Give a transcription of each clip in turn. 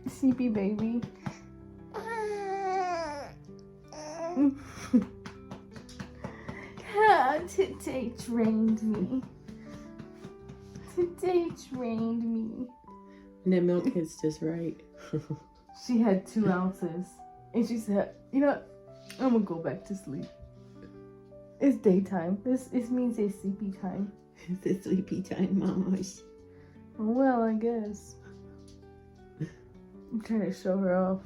Sleepy baby. Today drained me. Today drained me. And that milk hits just right. She had 2 ounces. And she said, you know what? I'm gonna go back to sleep. It's daytime. This means it's sleepy time. It's sleepy time, Mama. Well, I guess. I'm trying to show her off.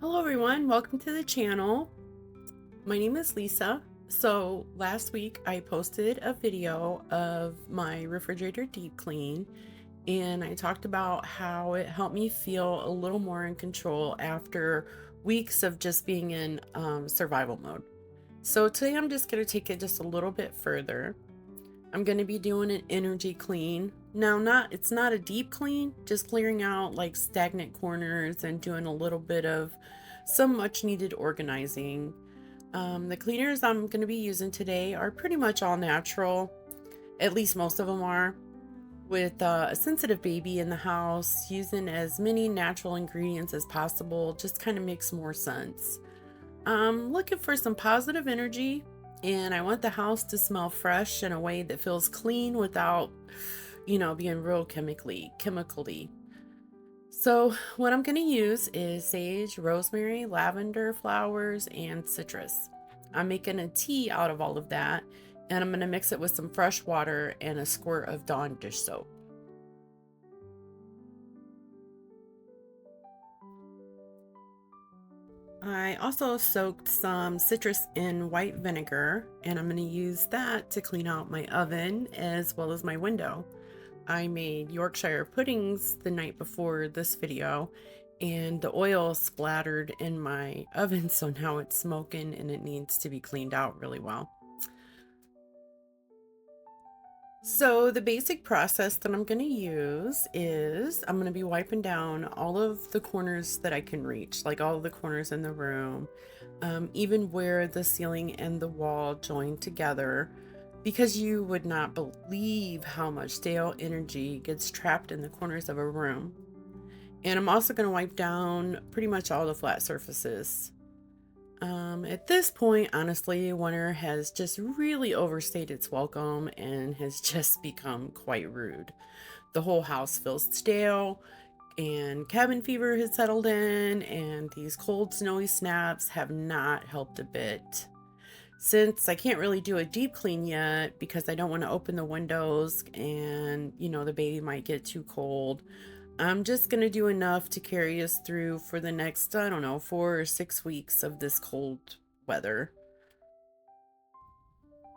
Hello everyone, welcome to the channel. My name is Lisa. So last week I posted a video of my refrigerator deep clean, and I talked about how it helped me feel a little more in control after weeks of just being in survival mode. So today I'm just going to take it just a little bit further. I'm going to be doing an energy clean. Now, it's not a deep clean, just clearing out like stagnant corners and doing a little bit of some much needed organizing. The cleaners I'm going to be using today are pretty much all natural. At least most of them are. With a sensitive baby in the house, using as many natural ingredients as possible just kind of makes more sense. I'm looking for some positive energy, and I want the house to smell fresh in a way that feels clean without, being real chemically. So what I'm going to use is sage, rosemary, lavender flowers, and citrus. I'm making a tea out of all of that, and I'm going to mix it with some fresh water and a squirt of Dawn dish soap. I also soaked some citrus in white vinegar, and I'm going to use that to clean out my oven as well as my window. I made Yorkshire puddings the night before this video, and the oil splattered in my oven, so now it's smoking and it needs to be cleaned out really well. So the basic process that I'm going to use is I'm going to be wiping down all of the corners that I can reach, like all of the corners in the room, even where the ceiling and the wall join together, because you would not believe how much stale energy gets trapped in the corners of a room. And I'm also going to wipe down pretty much all the flat surfaces. At this point, honestly, winter has just really overstayed its welcome and has just become quite rude. The whole house feels stale, and cabin fever has settled in, and these cold, snowy snaps have not helped a bit. Since I can't really do a deep clean yet because I don't want to open the windows and, the baby might get too cold, I'm just going to do enough to carry us through for the next, 4 or 6 weeks of this cold weather.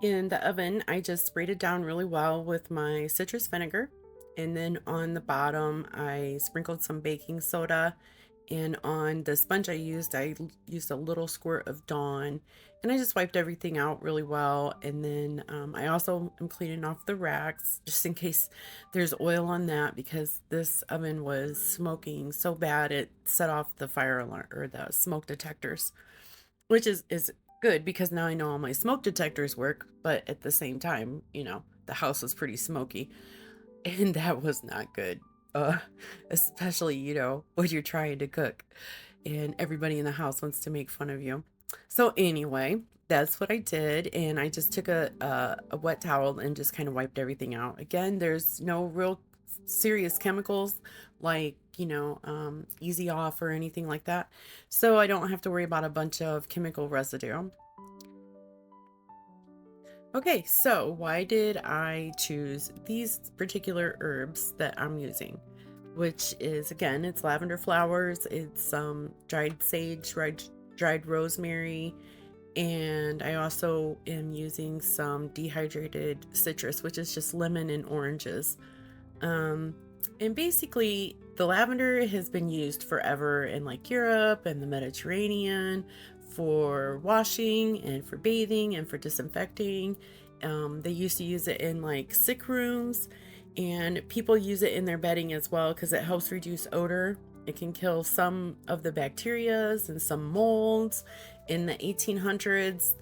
In the oven, I just sprayed it down really well with my citrus vinegar. And then on the bottom, I sprinkled some baking soda. And on the sponge I used a little squirt of Dawn. And I just wiped everything out really well. And then I also am cleaning off the racks just in case there's oil on that, because this oven was smoking so bad it set off the fire alarm or the smoke detectors, which is good because now I know all my smoke detectors work. But at the same time, the house was pretty smoky, and that was not good. Especially, when you're trying to cook and everybody in the house wants to make fun of you. So anyway, that's what I did. And I just took a wet towel and just kind of wiped everything out. Again, there's no real serious chemicals like, Easy Off or anything like that. So I don't have to worry about a bunch of chemical residue. Okay, so why did I choose these particular herbs that I'm using? Which is, again, it's lavender flowers, it's dried sage, dried rosemary, and I also am using some dehydrated citrus, which is just lemon and oranges. And basically, the lavender has been used forever in like Europe and the Mediterranean for washing and for bathing and for disinfecting. They used to use it in like sick rooms, and people use it in their bedding as well because it helps reduce odor. It can kill some of the bacterias and some molds. In the 1800s,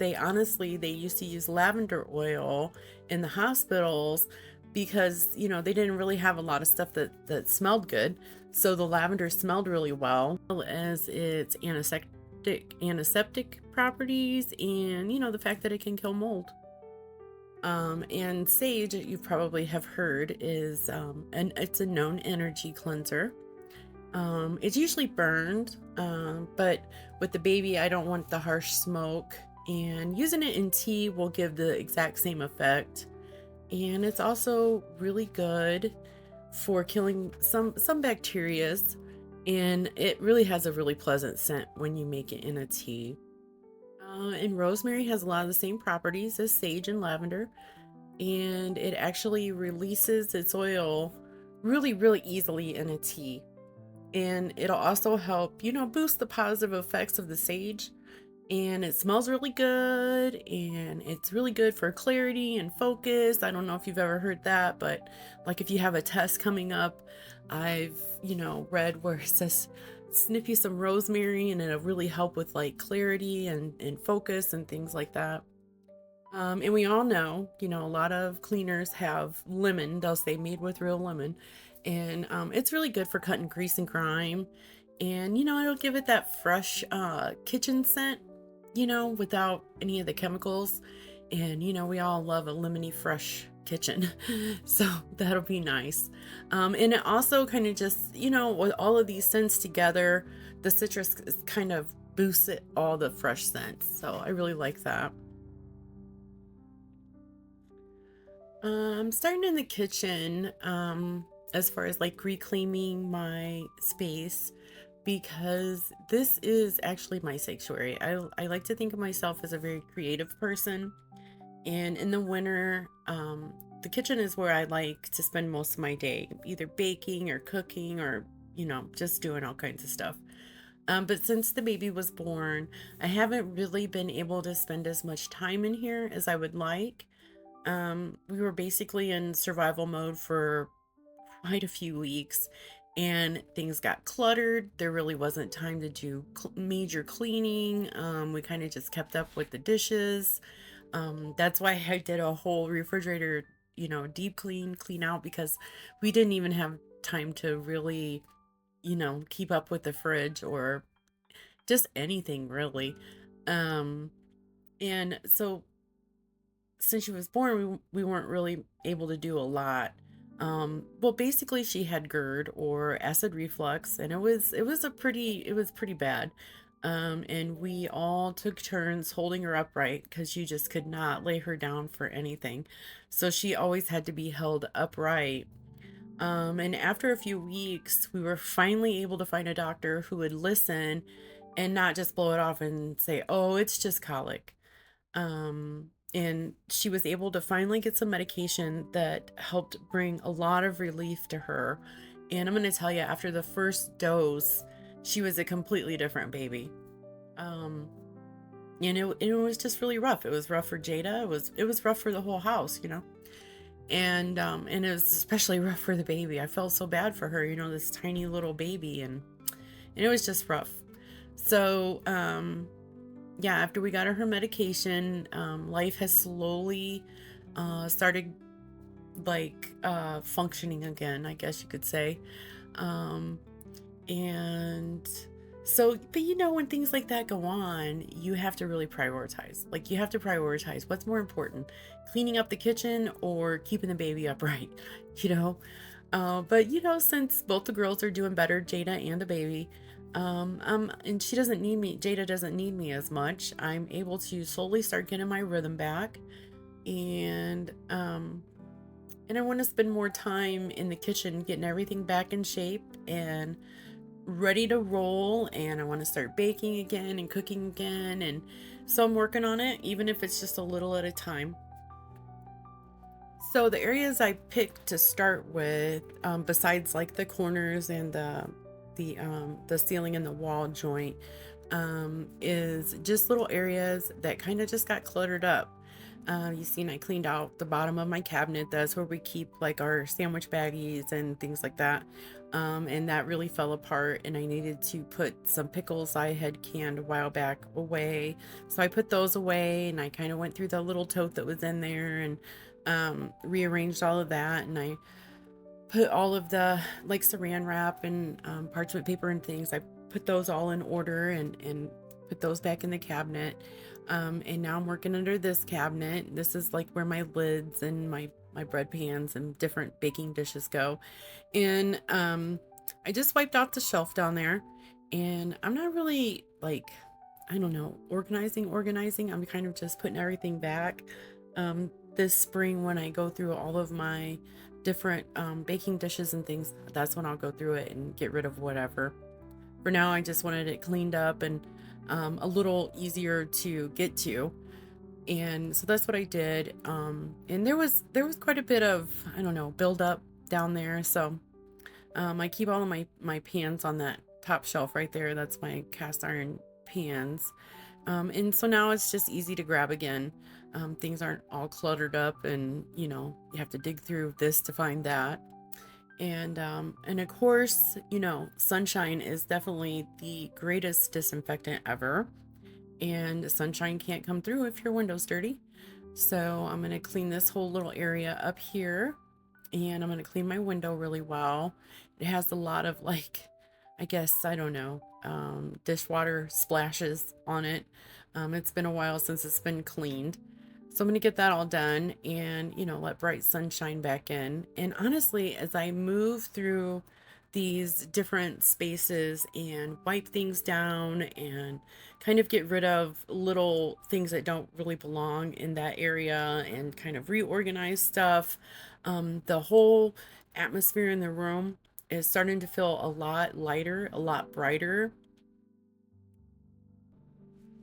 they used to use lavender oil in the hospitals because, they didn't really have a lot of stuff that smelled good. So the lavender smelled really well, as its antiseptic properties, and the fact that it can kill mold. And sage, you probably have heard, is and it's a known energy cleanser. It's usually burned, but with the baby, I don't want the harsh smoke, and using it in tea will give the exact same effect. And it's also really good for killing some bacterias, and it really has a really pleasant scent when you make it in a tea. And rosemary has a lot of the same properties as sage and lavender, and it actually releases its oil really, really easily in a tea. And it'll also help, boost the positive effects of the sage. And it smells really good, and it's really good for clarity and focus. I don't know if you've ever heard that, but like if you have a test coming up, I've, read where it says snip you some rosemary and it'll really help with like clarity and focus and things like that. And we all know, a lot of cleaners have lemon, they'll say made with real lemon. And it's really good for cutting grease and grime. And, it'll give it that fresh kitchen scent, without any of the chemicals. And, we all love a lemony fresh kitchen. So that'll be nice. And it also kind of just, with all of these scents together, the citrus kind of boosts it, all the fresh scents. So I really like that. Starting in the kitchen, as far as like reclaiming my space, because this is actually my sanctuary. I like to think of myself as a very creative person, and in the winter, the kitchen is where I like to spend most of my day, either baking or cooking or, just doing all kinds of stuff. But since the baby was born, I haven't really been able to spend as much time in here as I would like. We were basically in survival mode for quite a few weeks, and things got cluttered. There really wasn't time to do major cleaning. We kind of just kept up with the dishes. That's why I did a whole refrigerator, deep clean out, because we didn't even have time to really, keep up with the fridge or just anything really. And so since she was born, we weren't really able to do a lot. Well, basically she had GERD, or acid reflux, and it was pretty bad. And we all took turns holding her upright because you just could not lay her down for anything. So she always had to be held upright. And after a few weeks, we were finally able to find a doctor who would listen and not just blow it off and say, "Oh, it's just colic." And she was able to finally get some medication that helped bring a lot of relief to her. And I'm going to tell you, after the first dose, she was a completely different baby. Um, it was just really rough. It was rough for Jada. It was rough for the whole house. And it was especially rough for the baby. I felt so bad for her, this tiny little baby, and it was just rough. So, yeah, after we got her medication, life has slowly started like functioning again, I guess you could say. And so, but when things like that go on, you have to really prioritize. Like, you have to prioritize what's more important, cleaning up the kitchen or keeping the baby upright, you know? But since both the girls are doing better, Jada and the baby, and she doesn't need me, Jada doesn't need me as much, I'm able to slowly start getting my rhythm back. And I want to spend more time in the kitchen getting everything back in shape and ready to roll, and I want to start baking again and cooking again. And so I'm working on it, even if it's just a little at a time. So the areas I picked to start with, besides like the corners and the ceiling and the wall joint, is just little areas that kind of just got cluttered up. You seen I cleaned out the bottom of my cabinet. That's where we keep like our sandwich baggies and things like that. And that really fell apart, and I needed to put some pickles I had canned a while back away. So I put those away, and I kind of went through the little tote that was in there and rearranged all of that. And I put all of the like saran wrap and parchment paper and things. I put those all in order and put those back in the cabinet. And now I'm working under this cabinet. This is like where my lids and my bread pans and different baking dishes go. And I just wiped out the shelf down there, and I'm not really like, I don't know, organizing. I'm kind of just putting everything back. This spring, when I go through all of my different baking dishes and things, that's when I'll go through it and get rid of whatever. For now, I just wanted it cleaned up and a little easier to get to. And so that's what I did. And there was quite a bit of, I don't know, build up down there. So I keep all of my pans on that top shelf right there. That's my cast iron pans. And so now it's just easy to grab again. Things aren't all cluttered up, and you have to dig through this to find that. And of course, sunshine is definitely the greatest disinfectant ever. And sunshine can't come through if your window's dirty. So I'm going to clean this whole little area up here, and I'm going to clean my window really well. It has a lot of like, I guess, I don't know, dishwater splashes on it. It's been a while since it's been cleaned. So I'm going to get that all done and, let bright sunshine back in. And honestly, as I move through these different spaces and wipe things down and kind of get rid of little things that don't really belong in that area and kind of reorganize stuff, the whole atmosphere in the room is starting to feel a lot lighter, a lot brighter.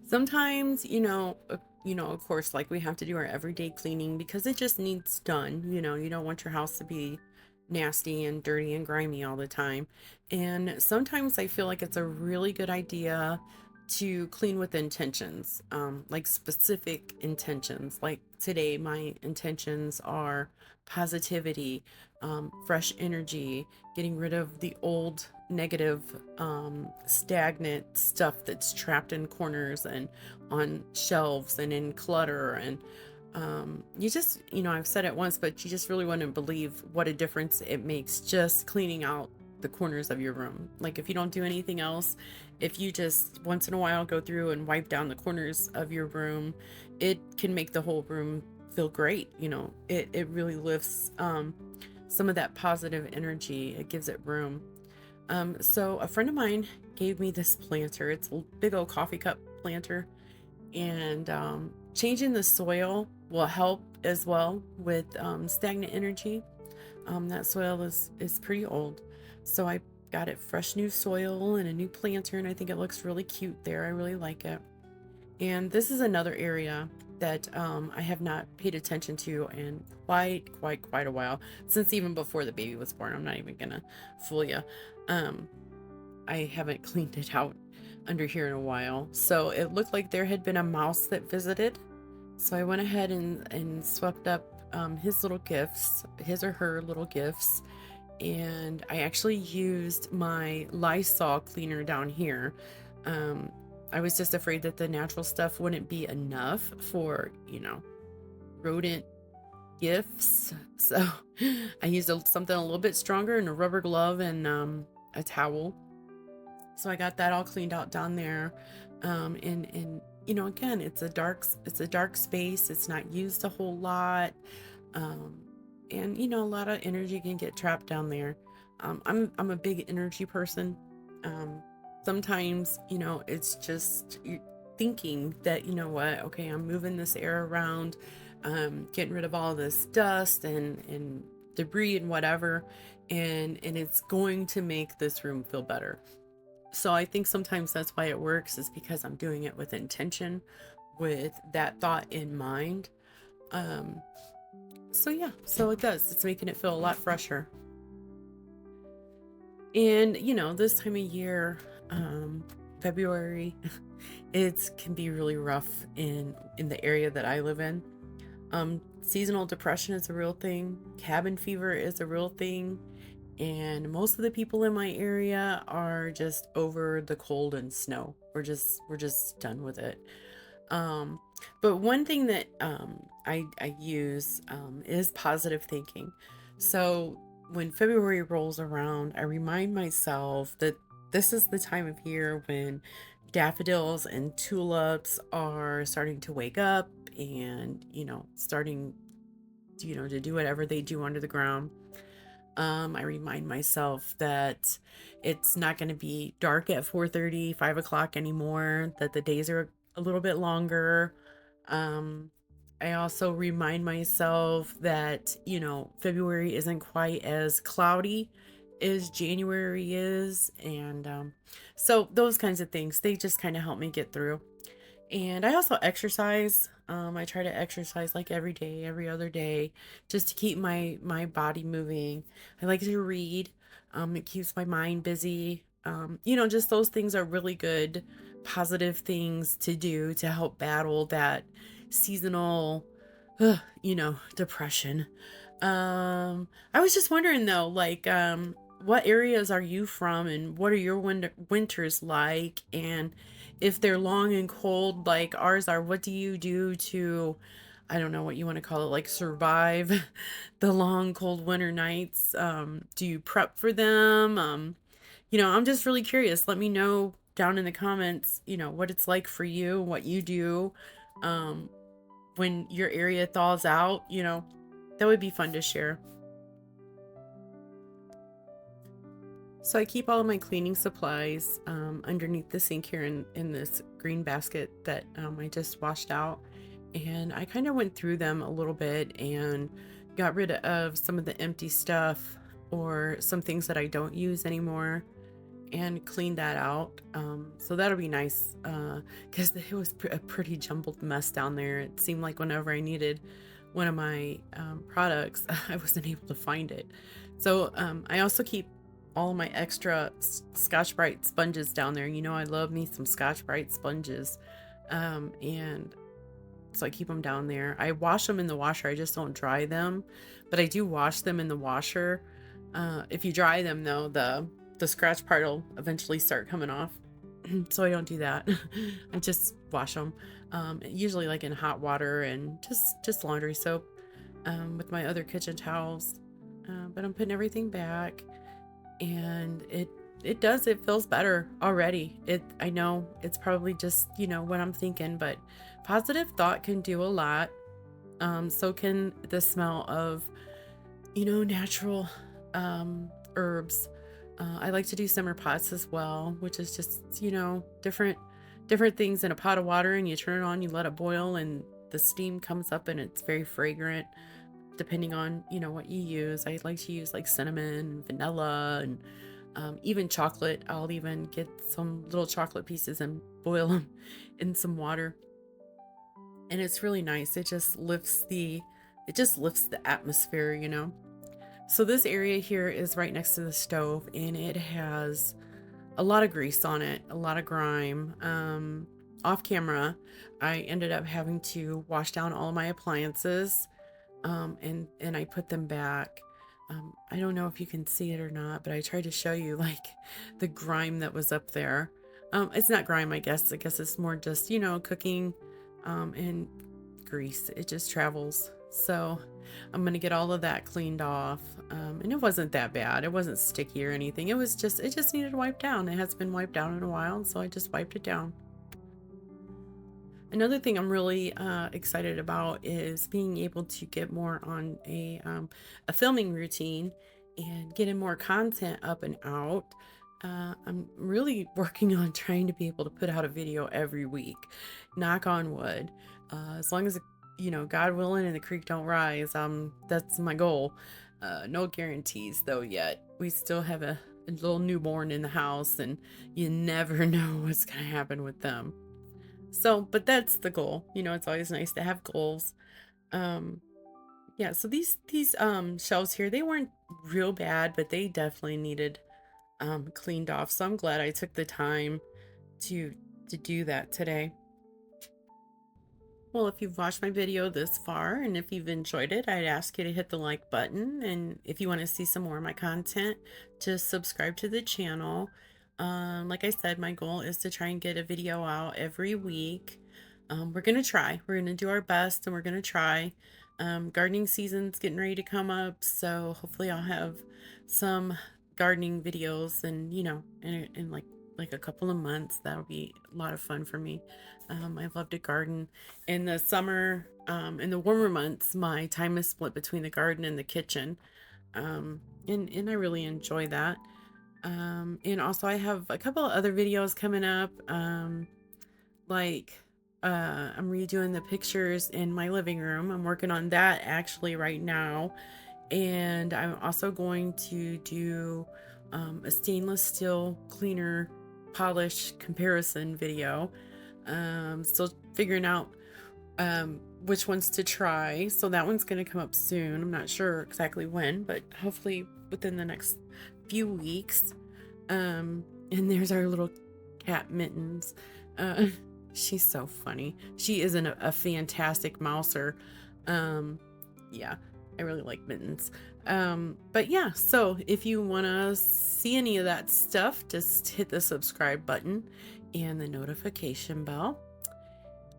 Sometimes, of course, like we have to do our everyday cleaning because it just needs done. You don't want your house to be nasty and dirty and grimy all the time. And sometimes I feel like it's a really good idea to clean with intentions, like specific intentions. Like today, my intentions are positivity, fresh energy, getting rid of the old negative, stagnant stuff that's trapped in corners and on shelves and in clutter. And you just, I've said it once, but you just really wouldn't believe what a difference it makes just cleaning out the corners of your room. Like if you don't do anything else, if you just once in a while go through and wipe down the corners of your room, it can make the whole room feel great. It really lifts some of that positive energy. It gives it room. So a friend of mine gave me this planter. It's a big old coffee cup planter, and changing the soil will help as well with stagnant energy. That soil is pretty old, so I got it fresh new soil and a new planter, and I think it looks really cute there. I really like it. And this is another area that I have not paid attention to in quite a while, since even before the baby was born. I'm not even gonna fool you. I haven't cleaned it out under here in a while. So it looked like there had been a mouse that visited. So I went ahead and swept up his little gifts, his or her little gifts. And I actually used my Lysol cleaner down here. I was just afraid that the natural stuff wouldn't be enough for, rodent gifts. So I used something a little bit stronger, and a rubber glove and a towel. So I got that all cleaned out down there. And again, it's a dark space. It's not used a whole lot. And a lot of energy can get trapped down there. I'm a big energy person. Sometimes, it's just thinking that, what, okay, I'm moving this air around, getting rid of all this dust and debris and whatever, and it's going to make this room feel better. So I think sometimes that's why it works, is because I'm doing it with intention, with that thought in mind. So yeah, so it does. It's making it feel a lot fresher. And this time of year, February, it can be really rough in the area that I live in. Seasonal depression is a real thing. Cabin fever is a real thing. And most of the people in my area are just over the cold and snow. We're just done with it. Um, but one thing that I use is positive thinking. So when February rolls around, I remind myself that this is the time of year when daffodils and tulips are starting to wake up and, starting, to do whatever they do under the ground. I remind myself that it's not going to be dark at 4:30, 5 o'clock anymore, that the days are a little bit longer. Um, I also remind myself that, February isn't quite as cloudy as January is. And so those kinds of things, they just kind of help me get through. And I also exercise. I try to exercise like every day, every other day, just to keep my body moving. I like to read. It keeps my mind busy. Just those things are really good, positive things to do to help battle that seasonal, depression. I was just wondering though, like, what areas are you from, and what are your winters like? And if they're long and cold like ours are, what do you do to, I don't know what you want to call it, like survive the long cold winter nights? Do you prep for them? I'm just really curious. Let me know down in the comments, what it's like for you, what you do um, when your area thaws out. That would be fun to share. So I keep all of my cleaning supplies underneath the sink here in this green basket that I just washed out. And I kind of went through them a little bit and got rid of some of the empty stuff or some things that I don't use anymore and cleaned that out. So that'll be nice because it was a pretty jumbled mess down there. It seemed like whenever I needed one of my products, I wasn't able to find it. So I also keep all of my extra Scotch-Brite sponges down there. I love me some Scotch-Brite sponges. And so I keep them down there. I wash them in the washer. I just don't dry them, but I do wash them in the washer. If you dry them though, the scratch part will eventually start coming off. So I don't do that. I just wash them, usually like in hot water and just laundry soap, with my other kitchen towels. But I'm putting everything back, and it feels better already. I know it's probably just what I'm thinking, but positive thought can do a lot. So can the smell of natural herbs. I like to do simmer pots as well, which is just different things in a pot of water, and you turn it on, you let it boil, and the steam comes up and it's very fragrant depending on what you use. I like to use like cinnamon, vanilla, and even chocolate. I'll even get some little chocolate pieces and boil them in some water, and it's really nice. It just lifts the atmosphere. So this area here is right next to the stove, and it has a lot of grease on it, a lot of grime. Off camera, I ended up having to wash down all my appliances, and I put them back. I don't know if you can see it or not, but I tried to show you like the grime that was up there. It's not grime, I guess. I guess it's more just cooking, and grease. It just travels. So I'm gonna get all of that cleaned off. And it wasn't that bad. It wasn't sticky or anything. It just needed wiped down. It hasn't been wiped down in a while, so I just wiped it down. Another thing I'm really excited about is being able to get more on a filming routine and getting more content up and out. I'm really working on trying to be able to put out a video every week. Knock on wood. As long as God willing and the creek don't rise, that's my goal. No guarantees though yet. We still have a little newborn in the house, and you never know what's gonna happen with them. So, but that's the goal. It's always nice to have goals. Um, yeah, so these shelves here, they weren't real bad, but they definitely needed cleaned off. So I'm glad I took the time to do that today. Well, if you've watched my video this far and if you've enjoyed it, I'd ask you to hit the like button. And if you want to see some more of my content, just subscribe to the channel. Like I said, my goal is to try and get a video out every week. We're going to try. We're going to do our best and we're going to try. Gardening season's getting ready to come up, so hopefully I'll have some gardening videos and, in like a couple of months. That'll be a lot of fun for me. I love to garden. In the summer, in the warmer months, my time is split between the garden and the kitchen. And I really enjoy that. And also I have a couple of other videos coming up. Like I'm redoing the pictures in my living room. I'm working on that actually right now. And I'm also going to do a stainless steel cleaner polish comparison video. Still figuring out which ones to try. So that one's going to come up soon. I'm not sure exactly when, but hopefully within the next few weeks. And there's our little cat Mittens. She's so funny. She is a fantastic mouser. Yeah, I really like Mittens. But yeah, so if you want to see any of that stuff, just hit the subscribe button and the notification bell.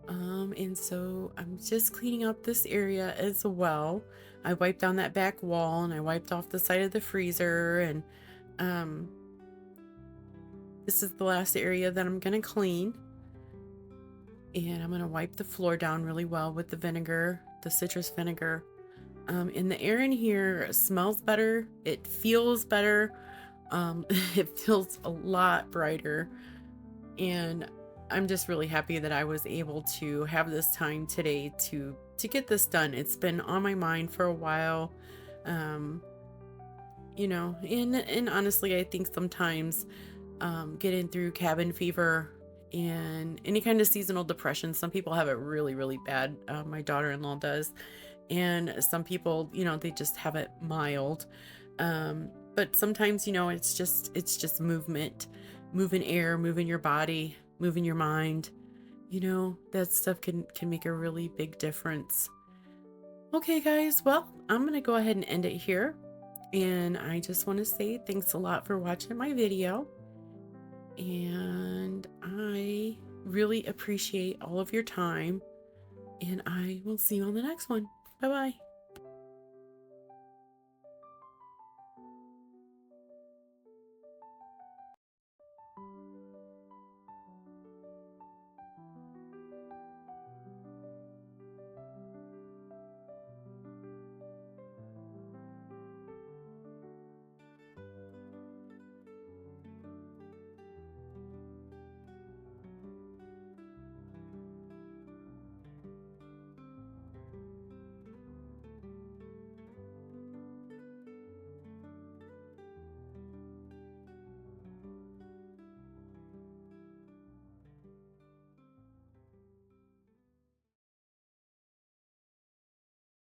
And so I'm just cleaning up this area as well. I wiped down that back wall and I wiped off the side of the freezer, and this is the last area that I'm gonna clean. And I'm gonna wipe the floor down really well with the vinegar, the citrus vinegar. And the air in here smells better. It feels better. It feels a lot brighter. And I'm just really happy that I was able to have this time today to get this done. It's been on my mind for a while. And honestly, I think sometimes getting through cabin fever and any kind of seasonal depression, some people have it really, really bad. My daughter-in-law does. And some people, they just have it mild. But sometimes, it's just movement, moving air, moving your body, moving your mind. That stuff can make a really big difference. Okay, guys, well, I'm going to go ahead and end it here. And I just want to say thanks a lot for watching my video. And I really appreciate all of your time. And I will see you on the next one. Bye-bye.